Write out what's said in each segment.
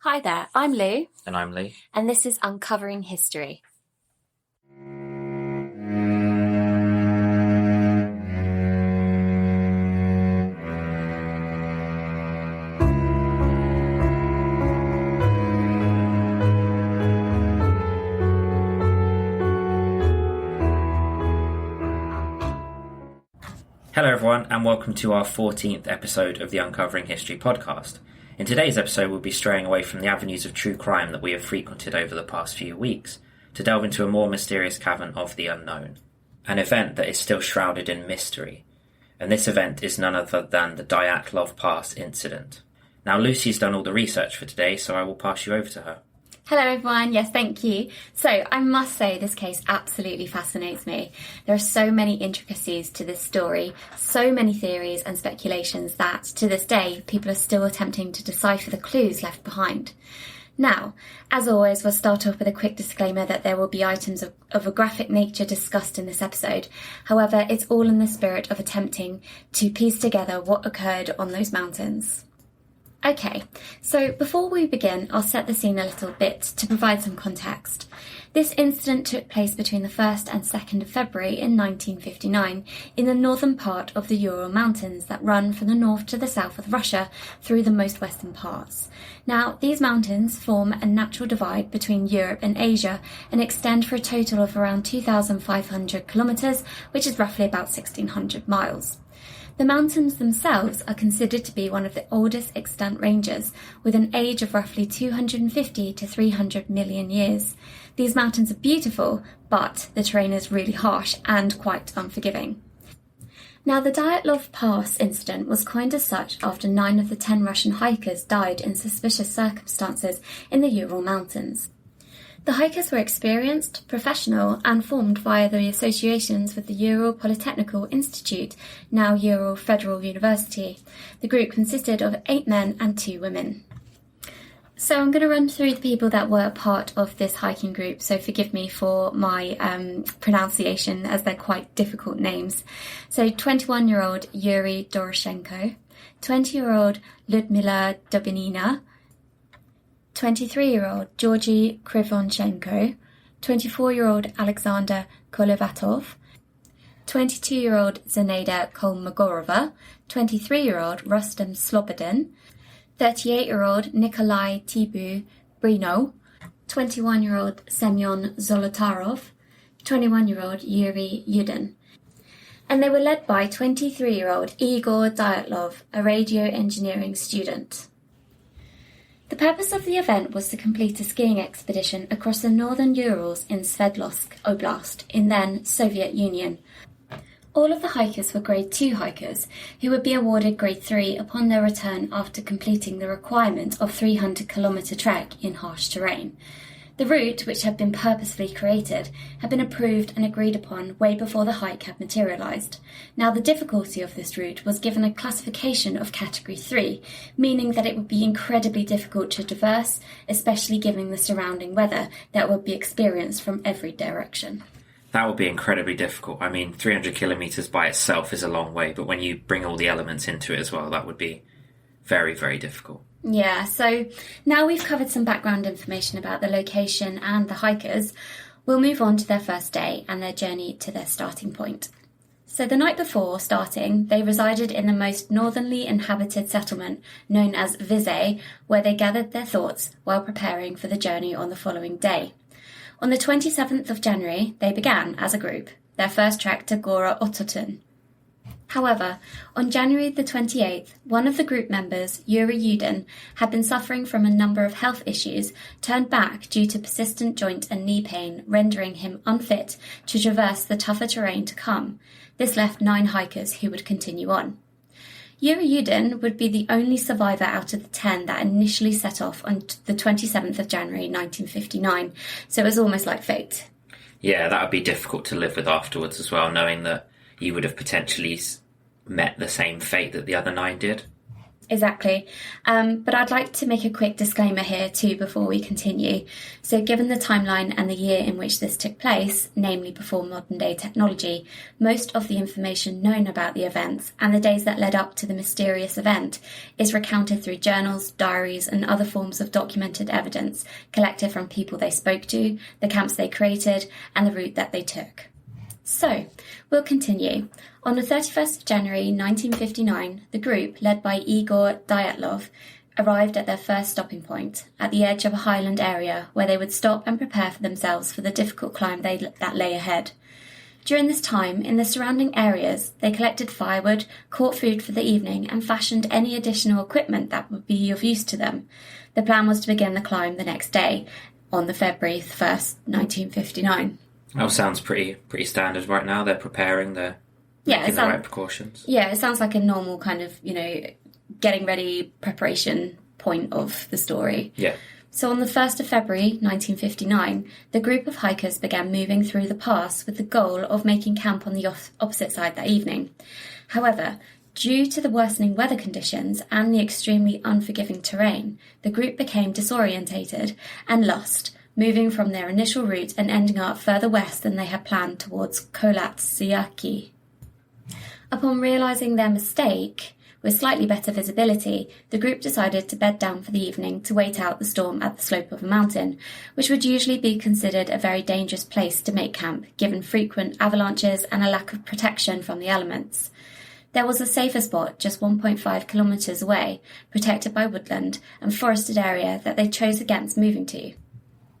Hi there, I'm Lou. And I'm Lee. And this is Uncovering History. Hello everyone, and welcome to our 14th episode of the Uncovering History podcast. In today's episode, we'll be straying away from the avenues of true crime that we have frequented over the past few weeks, to delve into a more mysterious cavern of the unknown. An event that is still shrouded in mystery. And this event is none other than the Dyatlov Pass incident. Now, Lucy's done all the research for today, so I will pass you over to her. Hello everyone, yes, thank you. So I must say this case absolutely fascinates me. There are so many intricacies to this story, so many theories and speculations that, to this day, people are still attempting to decipher the clues left behind. Now, as always, we'll start off with a quick disclaimer that there will be items of a graphic nature discussed in this episode. However, it's all in the spirit of attempting to piece together what occurred on those mountains. Okay, so before we begin, I'll set the scene a little bit to provide some context. This incident took place between the 1st and 2nd of February in 1959 in the northern part of the Ural Mountains that run from the north to the south of Russia through the most western parts. Now, these mountains form a natural divide between Europe and Asia and extend for a total of around 2,500 kilometres, which is roughly about 1,600 miles. The mountains themselves are considered to be one of the oldest extant ranges, with an age of roughly 250 to 300 million years. These mountains are beautiful, but the terrain is really harsh and quite unforgiving. Now, the Dyatlov Pass incident was coined as such after 9 of the 10 Russian hikers died in suspicious circumstances in the Ural Mountains. The hikers were experienced, professional, and formed via the associations with the Ural Polytechnical Institute, now Ural Federal University. The group consisted of 8 men and 2 women. So I'm going to run through the people that were part of this hiking group, so forgive me for my pronunciation as they're quite difficult names. So 21-year-old Yuri Doroshenko, 20-year-old Lyudmila Dubinina, 23-year-old Georgy Krivonchenko, 24-year-old Alexander Kolovatov, 22-year-old Zenaida Kolmogorova, 23-year-old Rustem Slobodin, 38-year-old Nikolai Tibu Brino, 21-year-old Semyon Zolotarov, 21-year-old Yuri Yudin. And they were led by 23-year-old Igor Dyatlov, a radio engineering student. The purpose of the event was to complete a skiing expedition across the northern Urals in Sverdlovsk Oblast, in then Soviet Union. All of the hikers were Grade 2 hikers, who would be awarded Grade 3 upon their return after completing the requirement of 300-kilometre trek in harsh terrain. The route, which had been purposefully created, had been approved and agreed upon way before the hike had materialised. Now, the difficulty of this route was given a classification of Category 3, meaning that it would be incredibly difficult to traverse, especially given the surrounding weather that would be experienced from every direction. That would be incredibly difficult. I mean, 300 kilometres by itself is a long way, but when you bring all the elements into it as well, that would be very, very difficult. Yeah, so now we've covered some background information about the location and the hikers, we'll move on to their first day and their journey to their starting point. So the night before starting, they resided in the most northernly inhabited settlement known as Vizay, where they gathered their thoughts while preparing for the journey on the following day. On the 27th of January, they began, as a group, their first trek to Gora Ototun. However, on January the 28th, one of the group members, Yuri Yudin, had been suffering from a number of health issues, turned back due to persistent joint and knee pain, rendering him unfit to traverse the tougher terrain to come. This left 9 hikers who would continue on. Yuri Yudin would be the only survivor out of the 10 that initially set off on the 27th of January 1959, so it was almost like fate. Yeah, that would be difficult to live with afterwards as well, knowing that you would have potentially met the same fate that the other 9 did. Exactly. But I'd like to make a quick disclaimer here too before we continue. So given the timeline and the year in which this took place, namely before modern day technology, most of the information known about the events and the days that led up to the mysterious event is recounted through journals, diaries and other forms of documented evidence collected from people they spoke to, the camps they created and the route that they took. So, we'll continue. On the 31st of January 1959, the group, led by Igor Dyatlov, arrived at their first stopping point, at the edge of a highland area where they would stop and prepare for themselves for the difficult climb that lay ahead. During this time, in the surrounding areas, they collected firewood, caught food for the evening, and fashioned any additional equipment that would be of use to them. The plan was to begin the climb the next day, on the February 1st, 1959. Oh, sounds pretty standard right now. They're preparing, making the right precautions. Yeah, it sounds like a normal kind of, getting ready preparation point of the story. Yeah. So on the 1st of February 1959, the group of hikers began moving through the pass with the goal of making camp on the opposite side that evening. However, due to the worsening weather conditions and the extremely unforgiving terrain, the group became disorientated and lost, moving from their initial route and ending up further west than they had planned towards Kolatsiaki. Upon realising their mistake, with slightly better visibility, the group decided to bed down for the evening to wait out the storm at the slope of a mountain, which would usually be considered a very dangerous place to make camp, given frequent avalanches and a lack of protection from the elements. There was a safer spot just 1.5 kilometres away, protected by woodland and forested area that they chose against moving to.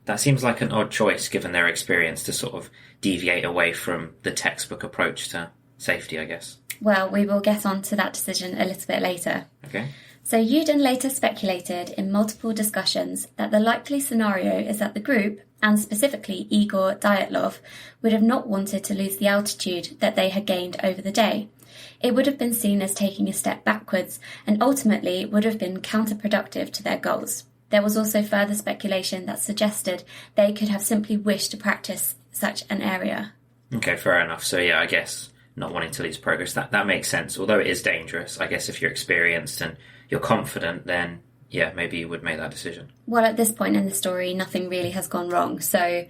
That seems like an odd choice given their experience to sort of deviate away from the textbook approach to safety, I guess. Well, we will get on to that decision a little bit later. Okay. So Yudin later speculated in multiple discussions that the likely scenario is that the group, and specifically Igor Dyatlov, would have not wanted to lose the altitude that they had gained over the day. It would have been seen as taking a step backwards and ultimately would have been counterproductive to their goals. There was also further speculation that suggested they could have simply wished to practice such an area. Okay, fair enough. So yeah, I guess not wanting to lose progress, that makes sense. Although it is dangerous, I guess if you're experienced and you're confident, then yeah, maybe you would make that decision. Well, at this point in the story, nothing really has gone wrong. So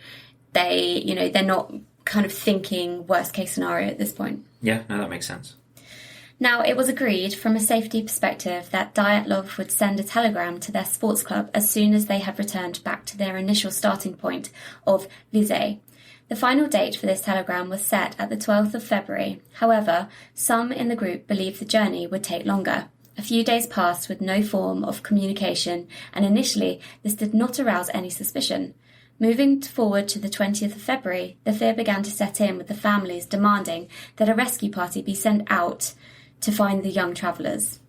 they're not kind of thinking worst case scenario at this point. Yeah, no, that makes sense. Now, it was agreed from a safety perspective that Dyatlov would send a telegram to their sports club as soon as they had returned back to their initial starting point of Vizay. The final date for this telegram was set at the 12th of February. However, some in the group believed the journey would take longer. A few days passed with no form of communication, and initially this did not arouse any suspicion. Moving forward to the 20th of February, the fear began to set in with the families demanding that a rescue party be sent out to find the young travellers.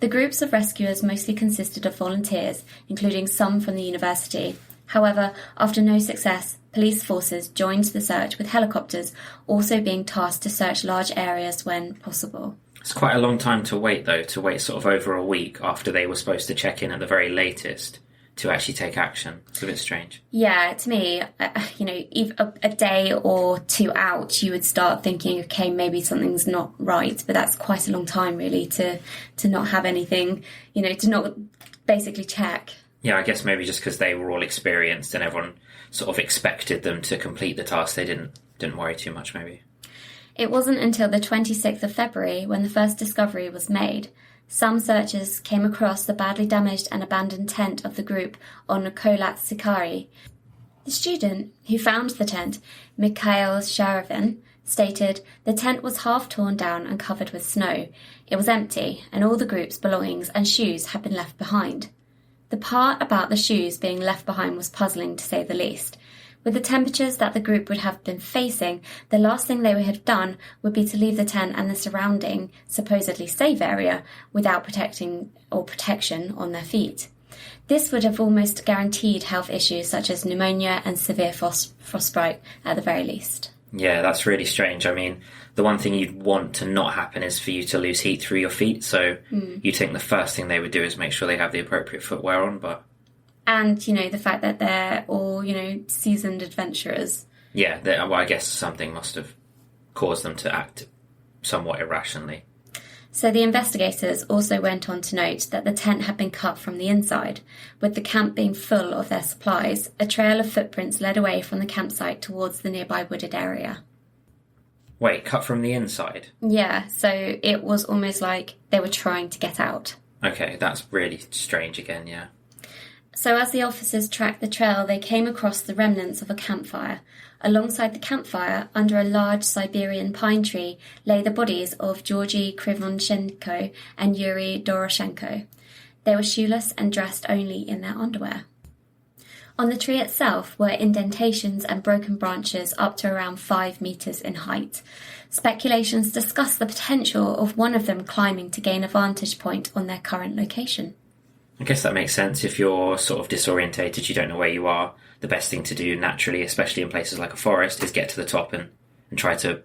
The groups of rescuers mostly consisted of volunteers, including some from the university. However, after no success, police forces joined the search, with helicopters also being tasked to search large areas when possible. It's quite a long time to wait, though, to wait sort of over a week after they were supposed to check in at the very latest to actually take action. It's a bit strange. Yeah, to me, a day or two out, you would start thinking, okay, maybe something's not right. But that's quite a long time, really, to not have anything, to not basically check. Yeah, I guess maybe just because they were all experienced and everyone sort of expected them to complete the task, they didn't worry too much, maybe. It wasn't until the 26th of February when the first discovery was made. Some searchers came across the badly damaged and abandoned tent of the group on Kolatsiaki. The student who found the tent, Mikhail Sharavin, stated the tent was half torn down and covered with snow. It was empty, and all the group's belongings and shoes had been left behind. The part about the shoes being left behind was puzzling, to say the least. With the temperatures that the group would have been facing, the last thing they would have done would be to leave the tent and the surrounding, supposedly safe area without protection on their feet. This would have almost guaranteed health issues such as pneumonia and severe frostbite at the very least. Yeah, that's really strange. I mean, the one thing you'd want to not happen is for you to lose heat through your feet, so you'd think the first thing they would do is make sure they have the appropriate footwear on, but... And, the fact that they're all, seasoned adventurers. Yeah, I guess something must have caused them to act somewhat irrationally. So the investigators also went on to note that the tent had been cut from the inside. With the camp being full of their supplies, a trail of footprints led away from the campsite towards the nearby wooded area. Wait, cut from the inside? Yeah, so it was almost like they were trying to get out. Okay, that's really strange again, yeah. So as the officers tracked the trail, they came across the remnants of a campfire. Alongside the campfire, under a large Siberian pine tree, lay the bodies of Georgy Krivonchenko and Yuri Doroshenko. They were shoeless and dressed only in their underwear. On the tree itself were indentations and broken branches up to around 5 meters in height. Speculations discussed the potential of one of them climbing to gain a vantage point on their current location. I guess that makes sense. If you're sort of disorientated, you don't know where you are, the best thing to do naturally, especially in places like a forest, is get to the top and try to,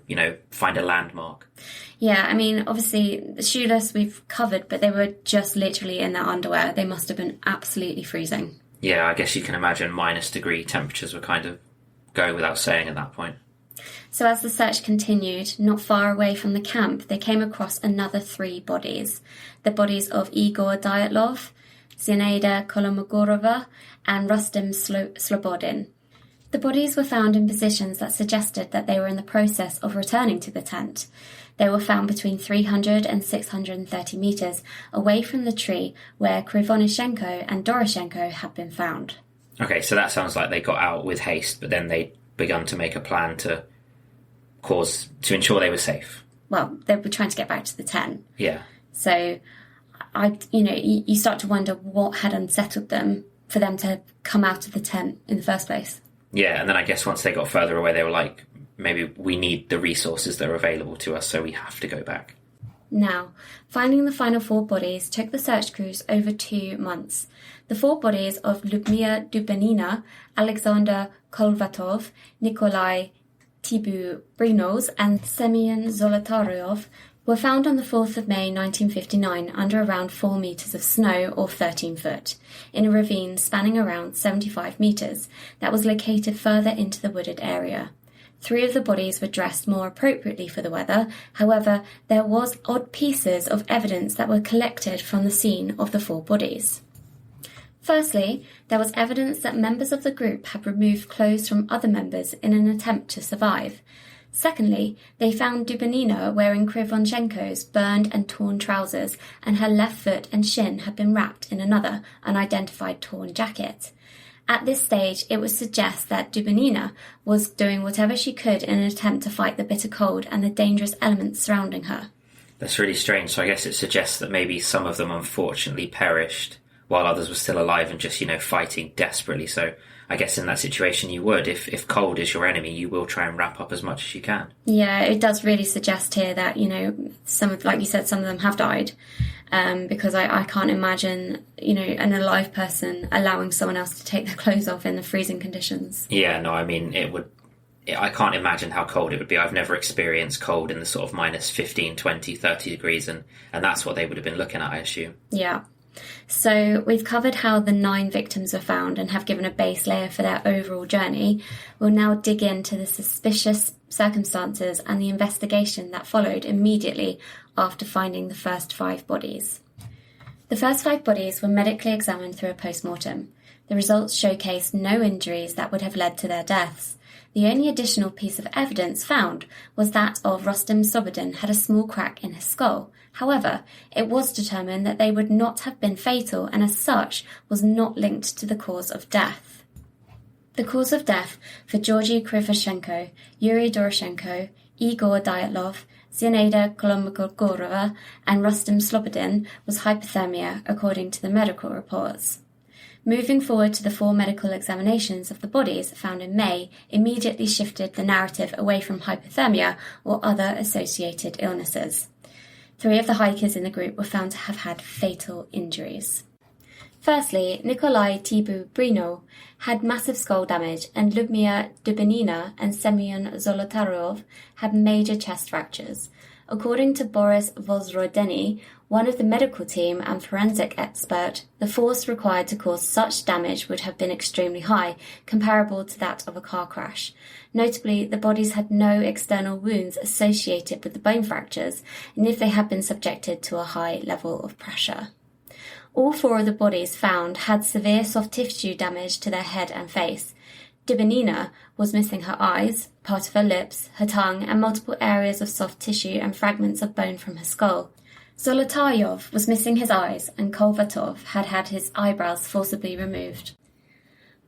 find a landmark. Yeah, I mean, obviously, the shoeless we've covered, but they were just literally in their underwear. They must have been absolutely freezing. Yeah, I guess you can imagine -degree temperatures would kind of go without saying at that point. So as the search continued, not far away from the camp, they came across another 3 bodies. The bodies of Igor Dyatlov, Zinaida Kolomogorova, and Rustem Slobodin. The bodies were found in positions that suggested that they were in the process of returning to the tent. They were found between 300 and 630 meters away from the tree where Krivonishenko and Doroshenko had been found. Okay, so that sounds like they got out with haste, but then they'd begun to make a plan to ensure they were safe. Well, they were trying to get back to the tent. Yeah. So, you start to wonder what had unsettled them for them to come out of the tent in the first place. Yeah, and then I guess once they got further away, they were like, maybe we need the resources that are available to us, so we have to go back. Now, finding the final 4 bodies took the search crews over 2 months. The 4 bodies of Lyudmila Dubenina, Alexander Kolvatov, Nikolai Tibu-Brinos, and Semyon Zolotaryov were found on the 4th of May 1959 under around 4 meters of snow, or 13 foot, in a ravine spanning around 75 meters that was located further into the wooded area. 3 of the bodies were dressed more appropriately for the weather. However, there was odd pieces of evidence that were collected from the scene of the 4 bodies. Firstly, there was evidence that members of the group had removed clothes from other members in an attempt to survive. Secondly, they found Dubenina wearing Krivonchenko's burned and torn trousers, and her left foot and shin had been wrapped in another, unidentified torn jacket. At this stage, it would suggest that Dubenina was doing whatever she could in an attempt to fight the bitter cold and the dangerous elements surrounding her. That's really strange. So I guess it suggests that maybe some of them unfortunately perished while others were still alive and just, fighting desperately. So I guess in that situation you would. If cold is your enemy, you will try and wrap up as much as you can. Yeah, it does really suggest here that, like you said, some of them have died. Because I can't imagine, an alive person allowing someone else to take their clothes off in the freezing conditions. Yeah, no, I mean, I can't imagine how cold it would be. I've never experienced cold in the sort of minus 15, 20, 30 degrees, and that's what they would have been looking at, I assume. Yeah. So we've covered how the 9 victims were found and have given a base layer for their overall journey. We'll now dig into the suspicious circumstances and the investigation that followed immediately after finding the first 5 bodies. The first 5 bodies were medically examined through a post-mortem. The results showcased no injuries that would have led to their deaths. The only additional piece of evidence found was that of Rustem Slobodin had a small crack in his skull. However, it was determined that they would not have been fatal and as such was not linked to the cause of death. The cause of death for Georgy Krivoshenko, Yuri Doroshenko, Igor Dyatlov, Zinaida Kolomogorova and Rustem Slobodin was hypothermia, according to the medical reports. Moving forward to the 4 medical examinations of the bodies found in May immediately shifted the narrative away from hypothermia or other associated illnesses. 3 of the hikers in the group were found to have had fatal injuries. Firstly, Nikolai Tibu-Brino had massive skull damage, and Lyudmila Dubenina and Semyon Zolotaryov had major chest fractures. According to Boris Vozrodeny, One of the medical team and forensic expert, the force required to cause such damage would have been extremely high, comparable to that of a car crash. Notably, the bodies had no external wounds associated with the bone fractures, and if they had been subjected to a high level of pressure. All 4 of the bodies found had severe soft tissue damage to their head and face. Dibonina was missing her eyes, part of her lips, her tongue, and multiple areas of soft tissue and fragments of bone from her skull. Zolotaryov was missing his eyes, and Kolvatov had had his eyebrows forcibly removed.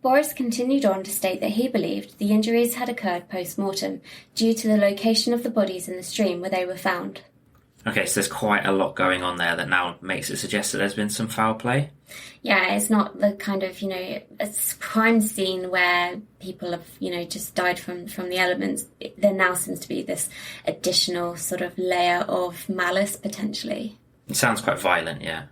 Boris continued on to state that he believed the injuries had occurred post-mortem due to the location of the bodies in the stream where they were found. Okay, so there's quite a lot going on there that now makes it suggest that there's been some foul play. Yeah, it's not the kind of, a crime scene where people have, just died from the elements. There now seems to be this additional sort of layer of malice, potentially. It sounds quite violent, yeah.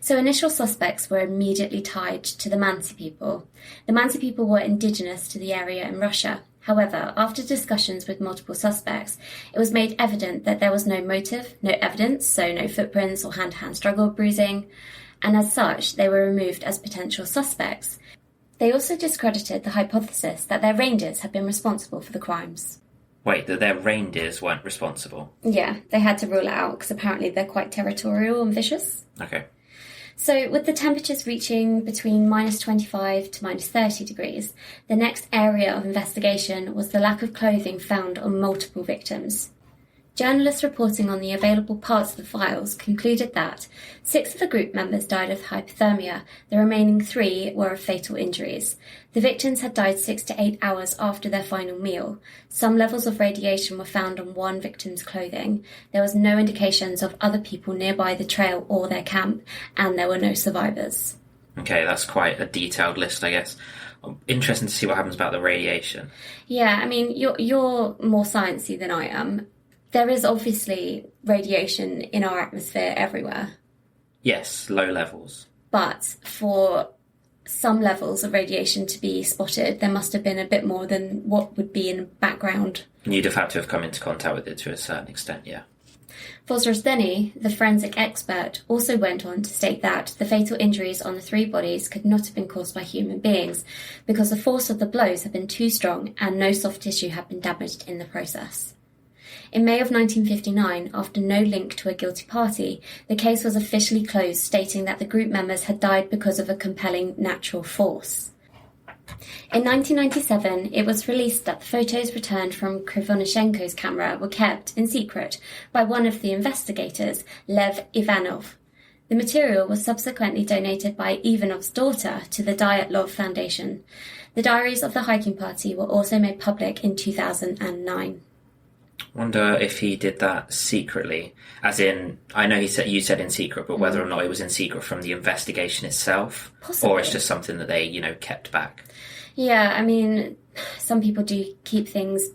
So initial suspects were immediately tied to the Mansi people. The Mansi people were indigenous to the area in Russia. However, after discussions with multiple suspects, it was made evident that there was no motive, no evidence, so no footprints or hand-to-hand struggle or bruising, and as such, they were removed as potential suspects. They also discredited the hypothesis that their reindeers had been responsible for the crimes. Wait, that their reindeers weren't responsible? Yeah, they had to rule it out because apparently they're quite territorial and vicious. Okay. So with the temperatures reaching between minus 25 to minus 30 degrees, the next area of investigation was the lack of clothing found on multiple victims. Journalists reporting on the available parts of the files concluded that 6 of the group members died of hypothermia, the remaining 3 were of fatal injuries. The victims had died 6 to 8 hours after their final meal. Some levels of radiation were found on one victim's clothing. There was no indications of other people nearby the trail or their camp, and there were no survivors. Okay, that's quite a detailed list, I guess. Interesting to see what happens about the radiation. Yeah, I mean, you're more sciencey than I am. There is obviously radiation in our atmosphere everywhere. Yes, low levels. But for some levels of radiation to be spotted, there must have been a bit more than what would be in the background. You'd have had to have come into contact with it to a certain extent, yeah. Vortex, the forensic expert, also went on to state that the fatal injuries on the 3 bodies could not have been caused by human beings because the force of the blows had been too strong and no soft tissue had been damaged in the process. In May of 1959, after no link to a guilty party, the case was officially closed, stating that the group members had died because of a compelling natural force. In 1997, it was released that the photos returned from Krivonischenko's camera were kept in secret by one of the investigators, Lev Ivanov. The material was subsequently donated by Ivanov's daughter to the Dyatlov Foundation. The diaries of the hiking party were also made public in 2009. Wonder if he did that secretly, as in, I know you said in secret, but whether or not it was in secret from the investigation itself, Possibly. Or it's just something that they, kept back. Yeah, I mean, some people do keep things,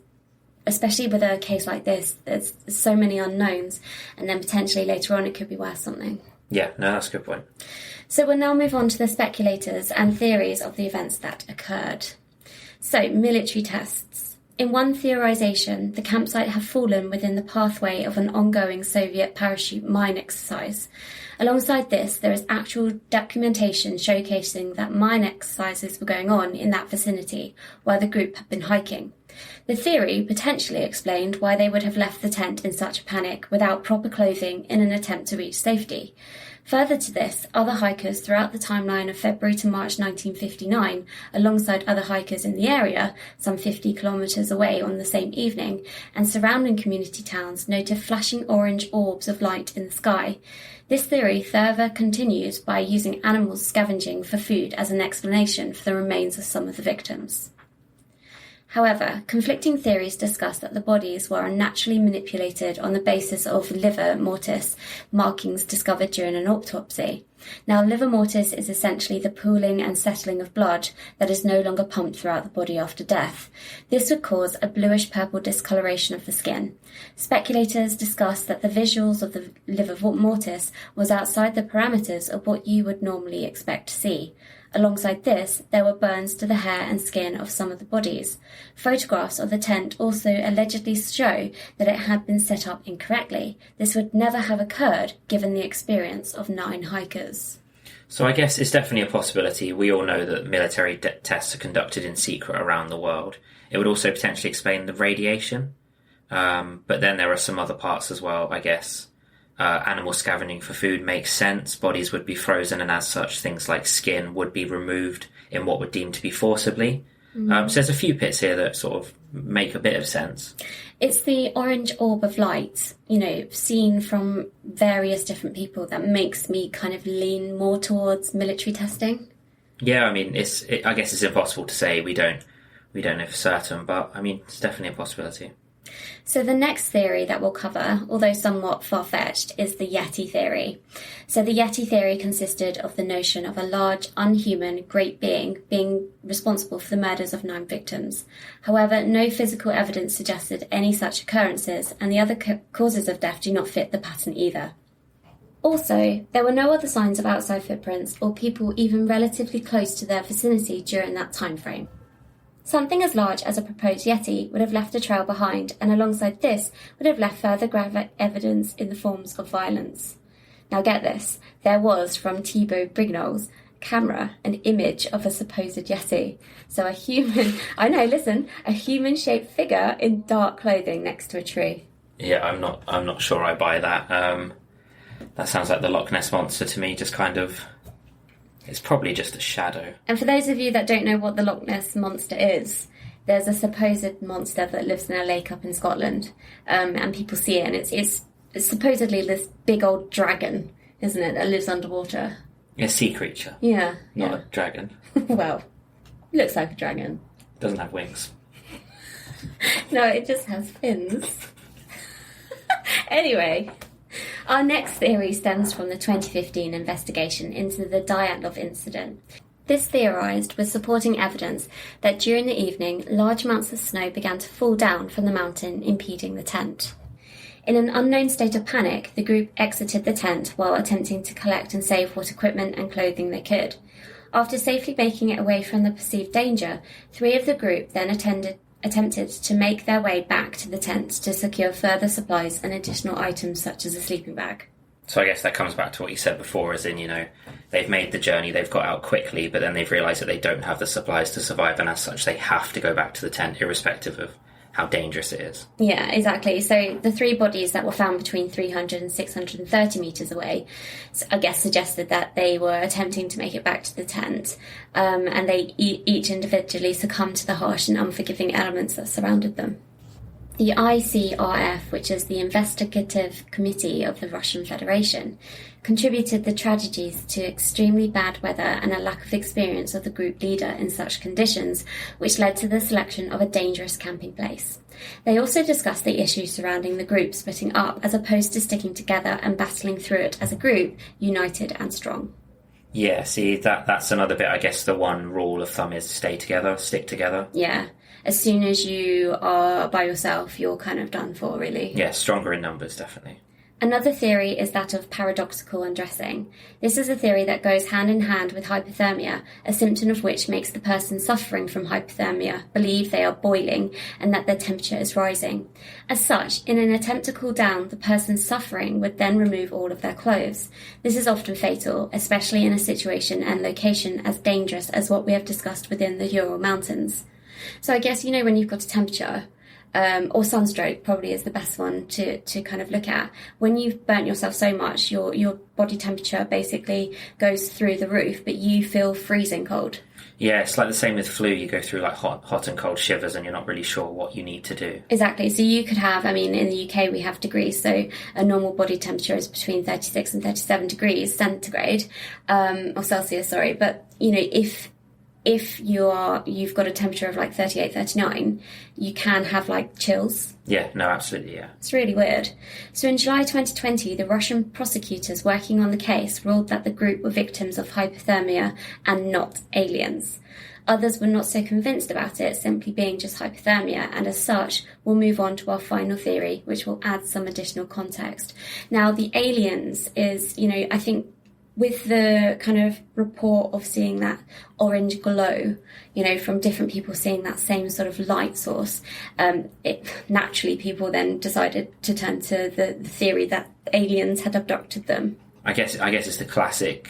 especially with a case like this, there's so many unknowns, and then potentially later on it could be worth something. Yeah, no, that's a good point. So we'll now move on to the speculators and theories of the events that occurred. So, military tests. In one theorization, the campsite had fallen within the pathway of an ongoing Soviet parachute mine exercise. Alongside this, there is actual documentation showcasing that mine exercises were going on in that vicinity while the group had been hiking. The theory potentially explained why they would have left the tent in such a panic without proper clothing in an attempt to reach safety. Further to this, other hikers throughout the timeline of February to March 1959, alongside other hikers in the area, some 50 kilometres away on the same evening, and surrounding community towns noted flashing orange orbs of light in the sky. This theory further continues by using animals scavenging for food as an explanation for the remains of some of the victims. However, conflicting theories discuss that the bodies were unnaturally manipulated on the basis of liver mortis markings discovered during an autopsy. Now, livor mortis is essentially the pooling and settling of blood that is no longer pumped throughout the body after death. This would cause a bluish-purple discoloration of the skin. Speculators discussed that the visuals of the livor mortis was outside the parameters of what you would normally expect to see. Alongside this, there were burns to the hair and skin of some of the bodies. Photographs of the tent also allegedly show that it had been set up incorrectly. This would never have occurred given the experience of 9 hikers. So I guess it's definitely a possibility. We all know that military tests are conducted in secret around the world. It would also potentially explain the radiation. But then there are some other parts as well, I guess. Animal scavenging for food makes sense. Bodies would be frozen, and as such, things like skin would be removed in what would deem to be forcibly. So there's a few bits here that sort of make a bit of sense. It's the orange orb of light, seen from various different people that makes me kind of lean more towards military testing. Yeah, I mean, I guess it's impossible to say. We don't know for certain, but I mean, it's definitely a possibility. So the next theory that we'll cover, although somewhat far-fetched, is the Yeti theory. So the Yeti theory consisted of the notion of a large, unhuman, great being responsible for the murders of 9 victims. However, no physical evidence suggested any such occurrences, and the other causes of death do not fit the pattern either. Also, there were no other signs of outside footprints or people even relatively close to their vicinity during that time frame. Something as large as a proposed Yeti would have left a trail behind, and alongside this would have left further graphic evidence in the forms of violence. Now get this, there was, from Thibaut Brignol's camera, an image of a supposed Yeti. So a human-shaped figure in dark clothing next to a tree. Yeah, I'm not sure I buy that. That sounds like the Loch Ness monster to me, just kind of... It's probably just a shadow. And for those of you that don't know what the Loch Ness monster is, there's a supposed monster that lives in a lake up in Scotland, and people see it, and it's supposedly this big old dragon, isn't it, that lives underwater? A sea creature. Yeah. Not a dragon. Well, looks like a dragon. Doesn't have wings. No, it just has fins. Anyway... Our next theory stems from the 2015 investigation into the Dyatlov incident. This theorised with supporting evidence that during the evening, large amounts of snow began to fall down from the mountain, impeding the tent. In an unknown state of panic, the group exited the tent while attempting to collect and save what equipment and clothing they could. After safely making it away from the perceived danger, 3 of the group then attempted to make their way back to the tent to secure further supplies and additional items such as a sleeping bag. So I guess that comes back to what you said before, as in, they've made the journey, they've got out quickly, but then they've realised that they don't have the supplies to survive, and as such they have to go back to the tent, irrespective of how dangerous it is. Yeah, exactly. So the 3 bodies that were found between 300 and 630 metres away, I guess, suggested that they were attempting to make it back to the tent, and they each individually succumbed to the harsh and unforgiving elements that surrounded them. The ICRF, which is the Investigative Committee of the Russian Federation, contributed the tragedies to extremely bad weather and a lack of experience of the group leader in such conditions, which led to the selection of a dangerous camping place. They also discussed the issues surrounding the group splitting up as opposed to sticking together and battling through it as a group, united and strong. Yeah, see, that's another bit. I guess the one rule of thumb is stay together, stick together. Yeah. As soon as you are by yourself, you're kind of done for, really. Yeah, stronger in numbers, definitely. Another theory is that of paradoxical undressing. This is a theory that goes hand in hand with hypothermia, a symptom of which makes the person suffering from hypothermia believe they are boiling and that their temperature is rising. As such, in an attempt to cool down, the person suffering would then remove all of their clothes. This is often fatal, especially in a situation and location as dangerous as what we have discussed within the Ural Mountains. So I guess, when you've got a temperature, or sunstroke probably is the best one to kind of look at. When you've burnt yourself so much, your body temperature basically goes through the roof, but you feel freezing cold. Yeah, it's like the same with flu. You go through like hot and cold shivers and you're not really sure what you need to do. Exactly. So you could have, in the UK we have degrees, so a normal body temperature is between 36 and 37 degrees centigrade, or Celsius, sorry. But, if if you've got a temperature of like 38, 39, you can have like chills. Yeah, no, absolutely, yeah. It's really weird. So in July 2020, the Russian prosecutors working on the case ruled that the group were victims of hypothermia and not aliens. Others were not so convinced about it simply being just hypothermia, and as such, we'll move on to our final theory, which will add some additional context. Now, the aliens is, I think with the kind of report of seeing that orange glow, from different people seeing that same sort of light source, naturally people then decided to turn to the theory that aliens had abducted them. I guess it's the classic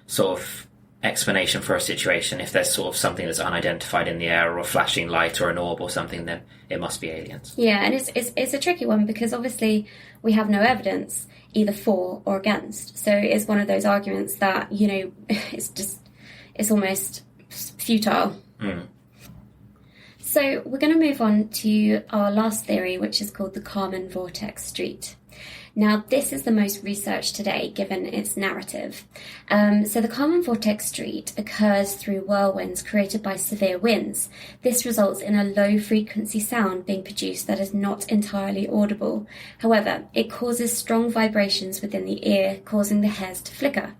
sort of explanation for a situation. If there's sort of something that's unidentified in the air, or a flashing light or an orb or something, then it mmust be aliens. Yeah, and it's a tricky one because obviously we have no evidence either for or against. So it's one of those arguments that, it's almost futile. Mm. So we're going to move on to our last theory, which is called the Carmen Vortex Street. Now, this is the most researched today, given its narrative. So the Carmen Vortex Street occurs through whirlwinds created by severe winds. This results in a low-frequency sound being produced that is not entirely audible. However, it causes strong vibrations within the ear, causing the hairs to flicker.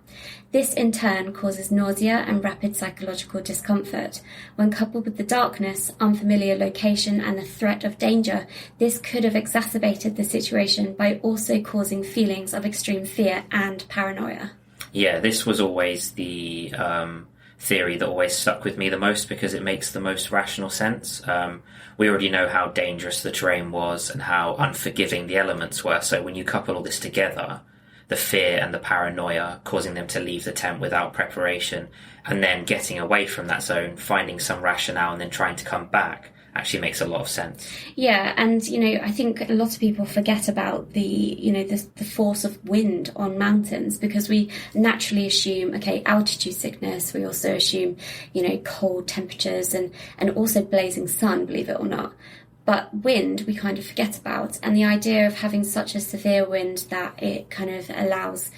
This in turn causes nausea and rapid psychological discomfort. When coupled with the darkness, unfamiliar location and the threat of danger, this could have exacerbated the situation by also causing feelings of extreme fear and paranoia. Yeah, this was always the theory that always stuck with me the most because it makes the most rational sense. We already know how dangerous the terrain was and how unforgiving the elements were, so when you couple all this together, the fear and the paranoia causing them to leave the tent without preparation and then getting away from that zone, finding some rationale and then trying to come back actually makes a lot of sense. Yeah, and I think a lot of people forget about the force of wind on mountains because we naturally assume, altitude sickness, we also assume, cold temperatures and also blazing sun, believe it or not. But wind, we kind of forget about. And the idea of having such a severe wind that it kind of allows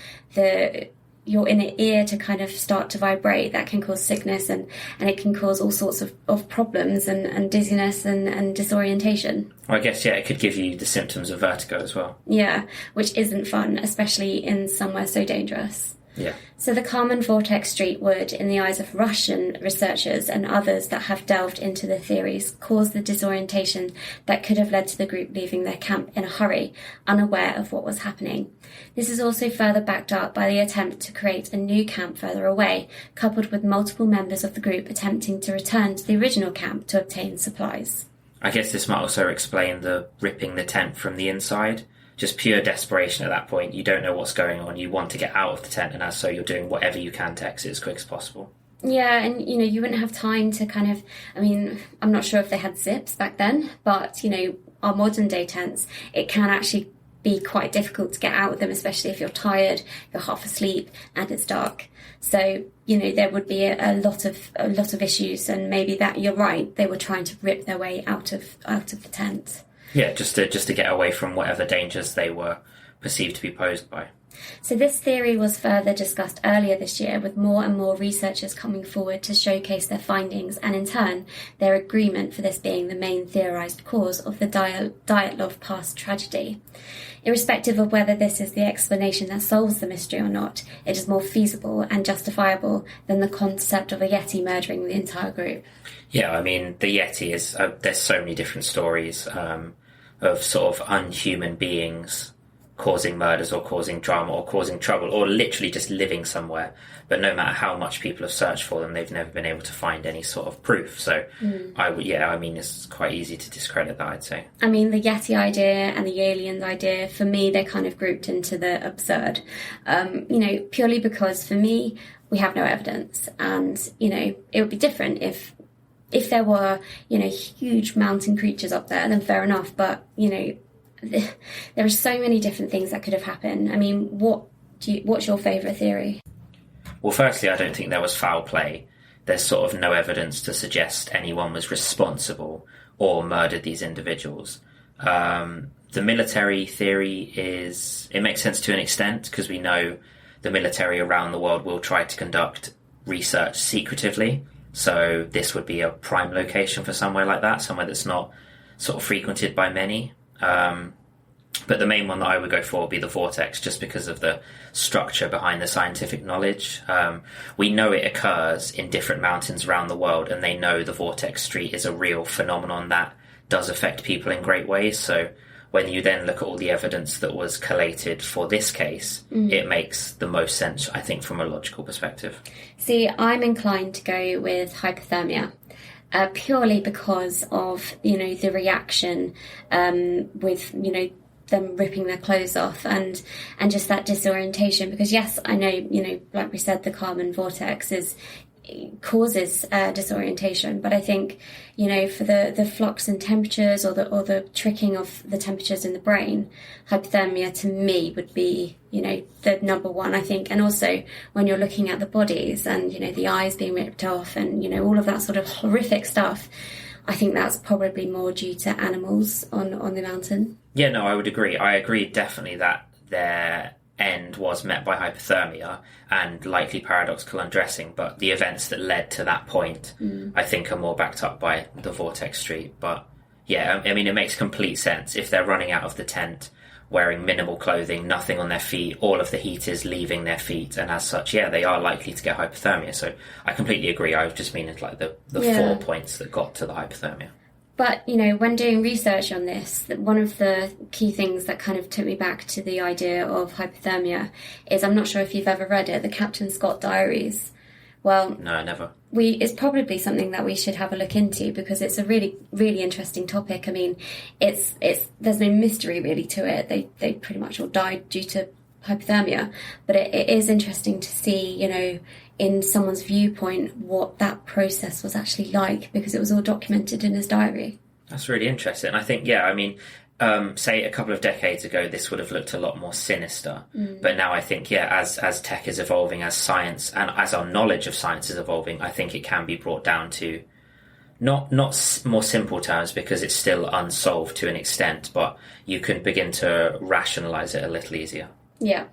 your inner ear to kind of start to vibrate, that can cause sickness and it can cause all sorts of problems and dizziness and disorientation. Well, I guess, it could give you the symptoms of vertigo as well. Yeah, which isn't fun, especially in somewhere so dangerous. Yeah. So the Carmen Vortex Street would, in the eyes of Russian researchers and others that have delved into the theories, cause the disorientation that could have led to the group leaving their camp in a hurry, unaware of what was happening. This is also further backed up by the attempt to create a new camp further away, coupled with multiple members of the group attempting to return to the original camp to obtain supplies. I guess this might also explain the ripping the tent from the inside. Just pure desperation at that point. You don't know what's going on. You want to get out of the tent, and as so you're doing whatever you can to exit as quick as possible. Yeah, and you wouldn't have time to kind of, I'm not sure if they had zips back then, but our modern day tents, it can actually be quite difficult to get out of them, especially if you're tired, you're half asleep, and it's dark. So there would be a lot of issues, and maybe that you're right. They were trying to rip their way out of the tent. Yeah, just to get away from whatever dangers they were perceived to be posed by. So this theory was further discussed earlier this year, with more and more researchers coming forward to showcase their findings and in turn their agreement for this being the main theorised cause of the Dyatlov Pass tragedy. Irrespective of whether this is the explanation that solves the mystery or not, it is more feasible and justifiable than the concept of a Yeti murdering the entire group. Yeah, the Yeti is... there's so many different stories of sort of unhuman beings causing murders or causing drama or causing trouble or literally just living somewhere. But no matter how much people have searched for them, they've never been able to find any sort of proof. So, it's quite easy to discredit that, I'd say. The Yeti idea and the aliens idea, for me, they're kind of grouped into the absurd. Purely because, for me, we have no evidence. And, it would be different if there were, huge mountain creatures up there, then fair enough. But, there are so many different things that could have happened. What's your favourite theory? Well, firstly, I don't think there was foul play. There's sort of no evidence to suggest anyone was responsible or murdered these individuals. The military theory it makes sense to an extent because we know the military around the world will try to conduct research secretively. So this would be a prime location for somewhere like that, somewhere that's not sort of frequented by many. But the main one that I would go for would be the Vortex, just because of the structure behind the scientific knowledge. We know it occurs in different mountains around the world, and they know the Vortex Street is a real phenomenon that does affect people in great ways. So when you then look at all the evidence that was collated for this case, it makes the most sense, I think, from a logical perspective. See, I'm inclined to go with hypothermia. Purely because of, the reaction with, them ripping their clothes off and just that disorientation. Because yes, I know, like we said, the Carmen vortex causes disorientation, but I think, for the flux in temperatures or the tricking of the temperatures in the brain, hypothermia to me would be, the number one, I think. And also when you're looking at the bodies and, the eyes being ripped off and, all of that sort of horrific stuff, I think that's probably more due to animals on the mountain. Yeah, no, I would agree. I agree definitely that their end was met by hypothermia and likely paradoxical undressing, but the events that led to that point, I think, are more backed up by the Vortex Street. But yeah, I mean, it makes complete sense. If they're running out of the tent, wearing minimal clothing, nothing on their feet, all of the heat is leaving their feet, and as such, yeah, they are likely to get hypothermia. So I completely agree. I was just meaning like the 4 points that got to the hypothermia. But, when doing research on this, one of the key things that kind of took me back to the idea of hypothermia is, I'm not sure if you've ever read it, the Captain Scott Diaries. Well, no, never. It's probably something that we should have a look into because it's a really, really interesting topic. I mean, it's there's no mystery really to it. They pretty much all died due to hypothermia, but it is interesting to see, in someone's viewpoint, what that process was actually like, because it was all documented in his diary. That's really interesting. I think, yeah, I mean, say a couple of decades ago, this would have looked a lot more sinister. But now I think, yeah, as tech is evolving, as science and as our knowledge of science is evolving, I think it can be brought down to not more simple terms, because it's still unsolved to an extent, but you can begin to rationalise it a little easier. Yeah.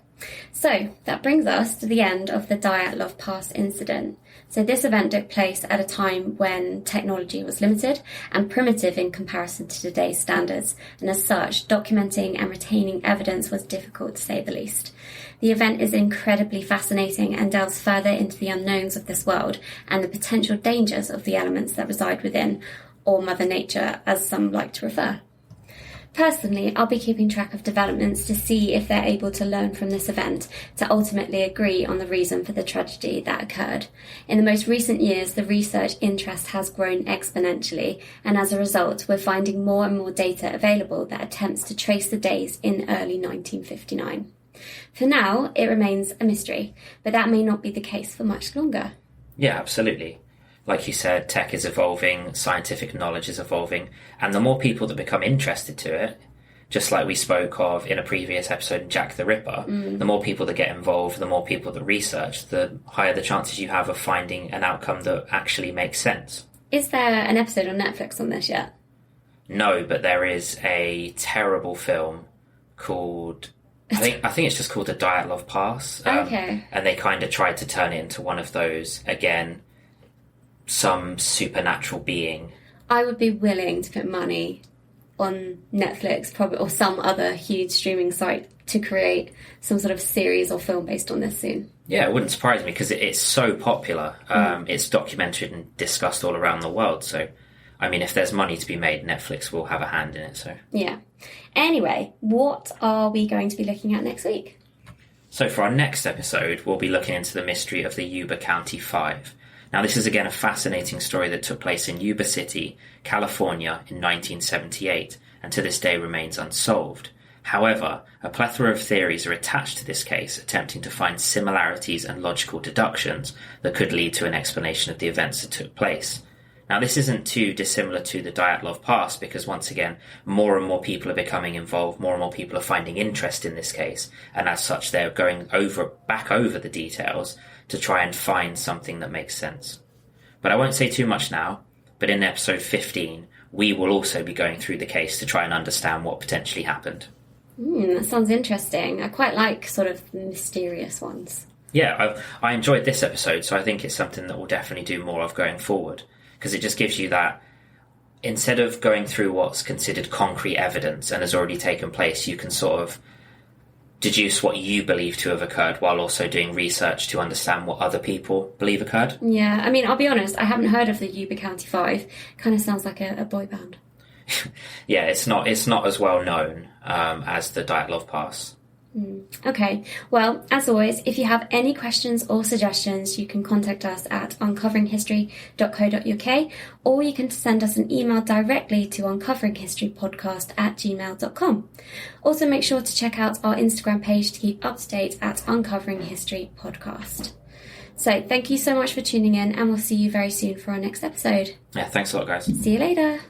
So that brings us to the end of the Dyatlov Pass incident. So this event took place at a time when technology was limited and primitive in comparison to today's standards, and as such, documenting and retaining evidence was difficult to say the least. The event is incredibly fascinating and delves further into the unknowns of this world and the potential dangers of the elements that reside within, or Mother Nature, as some like to refer. Personally, I'll be keeping track of developments to see if they're able to learn from this event to ultimately agree on the reason for the tragedy that occurred. In the most recent years, the research interest has grown exponentially, and as a result, we're finding more and more data available that attempts to trace the days in early 1959. For now, it remains a mystery, but that may not be the case for much longer. Yeah, absolutely. Like you said, tech is evolving, scientific knowledge is evolving, and the more people that become interested to it, just like we spoke of in a previous episode in Jack the Ripper, the more people that get involved, the more people that research, the higher the chances you have of finding an outcome that actually makes sense. Is there an episode on Netflix on this yet? No, but there is a terrible film called... I think it's just called the Dyatlov Pass. Okay. And they kind of tried to turn it into one of those, again, some supernatural being. I would be willing to put money on Netflix, probably, or some other huge streaming site to create some sort of series or film based on this soon. Yeah, it wouldn't surprise me because it's so popular. It's documented and discussed all around the world. So, I mean, if there's money to be made, Netflix will have a hand in it. So yeah. Anyway, what are we going to be looking at next week? So for our next episode, we'll be looking into the mystery of the Yuba County 5. Now, this is again a fascinating story that took place in Yuba City, California in 1978, and to this day remains unsolved. However, a plethora of theories are attached to this case, attempting to find similarities and logical deductions that could lead to an explanation of the events that took place. Now, this isn't too dissimilar to the Dyatlov Pass because, once again, more and more people are becoming involved, more and more people are finding interest in this case, and as such, they're going back over the details to try and find something that makes sense. But I won't say too much now, but in episode 15, we will also be going through the case to try and understand what potentially happened. That sounds interesting. I quite like sort of mysterious ones. Yeah, I enjoyed this episode, so I think it's something that we'll definitely do more of going forward, because it just gives you that, instead of going through what's considered concrete evidence and has already taken place, you can sort of deduce what you believe to have occurred while also doing research to understand what other people believe occurred. Yeah, I mean, I'll be honest, I haven't heard of the Yuba County Five. Kind of sounds like a boy band. Yeah, it's not as well known as the Dyatlov Pass. Okay, well, as always, if you have any questions or suggestions, you can contact us at uncoveringhistory.co.uk, or you can send us an email directly to uncoveringhistorypodcast@gmail.com. Also, make sure to check out our Instagram page to keep up to date at Uncovering History Podcast. So, thank you so much for tuning in, and we'll see you very soon for our next episode. Yeah, thanks a lot, guys. See you later.